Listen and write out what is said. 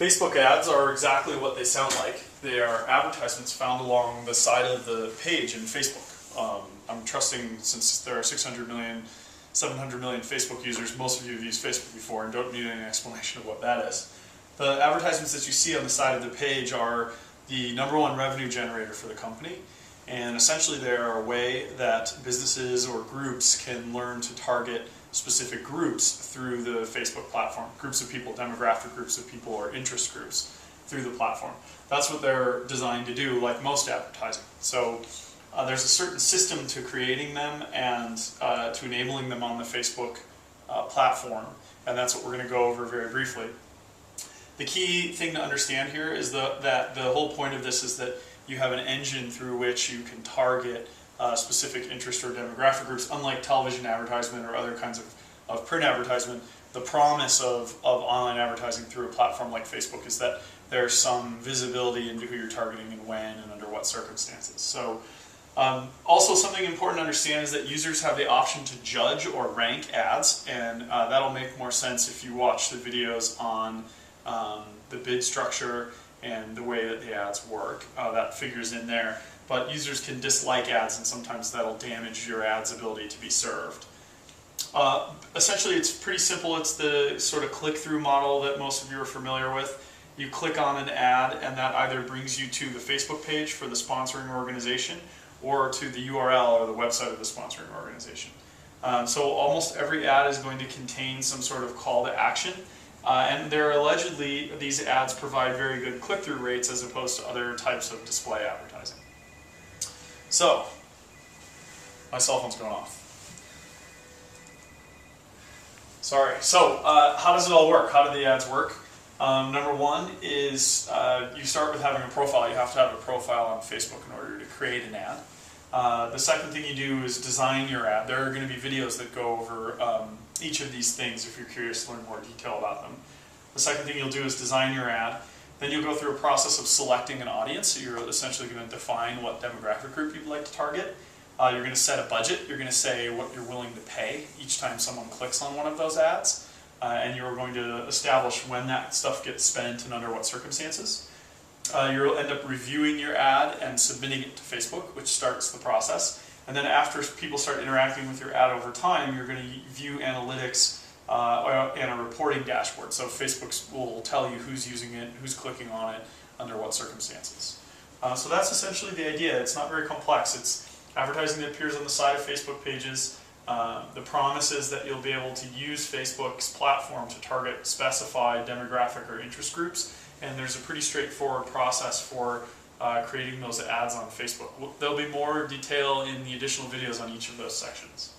Facebook ads are exactly what they sound like. They are advertisements found along the side of the page in Facebook. I'm trusting, since there are 600 million, 700 million Facebook users, most of you have used Facebook before and don't need any explanation of what that is. The advertisements that you see on the side of the page are the #1 revenue generator for the company, and essentially they are a way that businesses or groups can learn to target specific groups through the Facebook platform. Groups of people, demographic groups of people, or interest groups through the platform. That's what they're designed to do, like most advertising. So there's a certain system to creating them and to enabling them on the Facebook platform, and that's what we're going to go over very briefly. The key thing to understand here is that the whole point of this is that you have an engine through which you can target specific interest or demographic groups. Unlike television advertisement or other kinds of print advertisement, the promise of online advertising through a platform like Facebook is that there's some visibility into who you're targeting and when and under what circumstances. So also something important to understand is that users have the option to judge or rank ads, and that'll make more sense if you watch the videos on the bid structure and the way that the ads work. That figures in there. But users can dislike ads, and sometimes that'll damage your ad's ability to be served. Essentially, it's pretty simple. It's the sort of click-through model that most of you are familiar with. You click on an ad, and that either brings you to the Facebook page for the sponsoring organization or to the URL or the website of the sponsoring organization. So almost every ad is going to contain some sort of call to action. And allegedly, these ads provide very good click-through rates as opposed to other types of display advertising. So, my cell phone's going off. Sorry. So, how does it all work? How do the ads work? #1 is you start with having a profile. You have to have a profile on Facebook in order to create an ad. The second thing you do is design your ad. There are going to be videos that go over each of these things if you're curious to learn more detail about them. The second thing you'll do is design your ad. Then you'll go through a process of selecting an audience. So you're essentially going to define what demographic group you'd like to target. You're going to set a budget. You're going to say what you're willing to pay each time someone clicks on one of those ads. And you're going to establish when that stuff gets spent and under what circumstances. You'll end up reviewing your ad and submitting it to Facebook, which starts the process. And then after people start interacting with your ad over time, you're going to view analytics and a reporting dashboard. So Facebook will tell you who's using it, who's clicking on it, under what circumstances. So that's essentially the idea. It's not very complex. It's advertising that appears on the side of Facebook pages. The promise is that you'll be able to use Facebook's platform to target specified demographic or interest groups. And there's a pretty straightforward process for creating those ads on Facebook. There'll be more detail in the additional videos on each of those sections.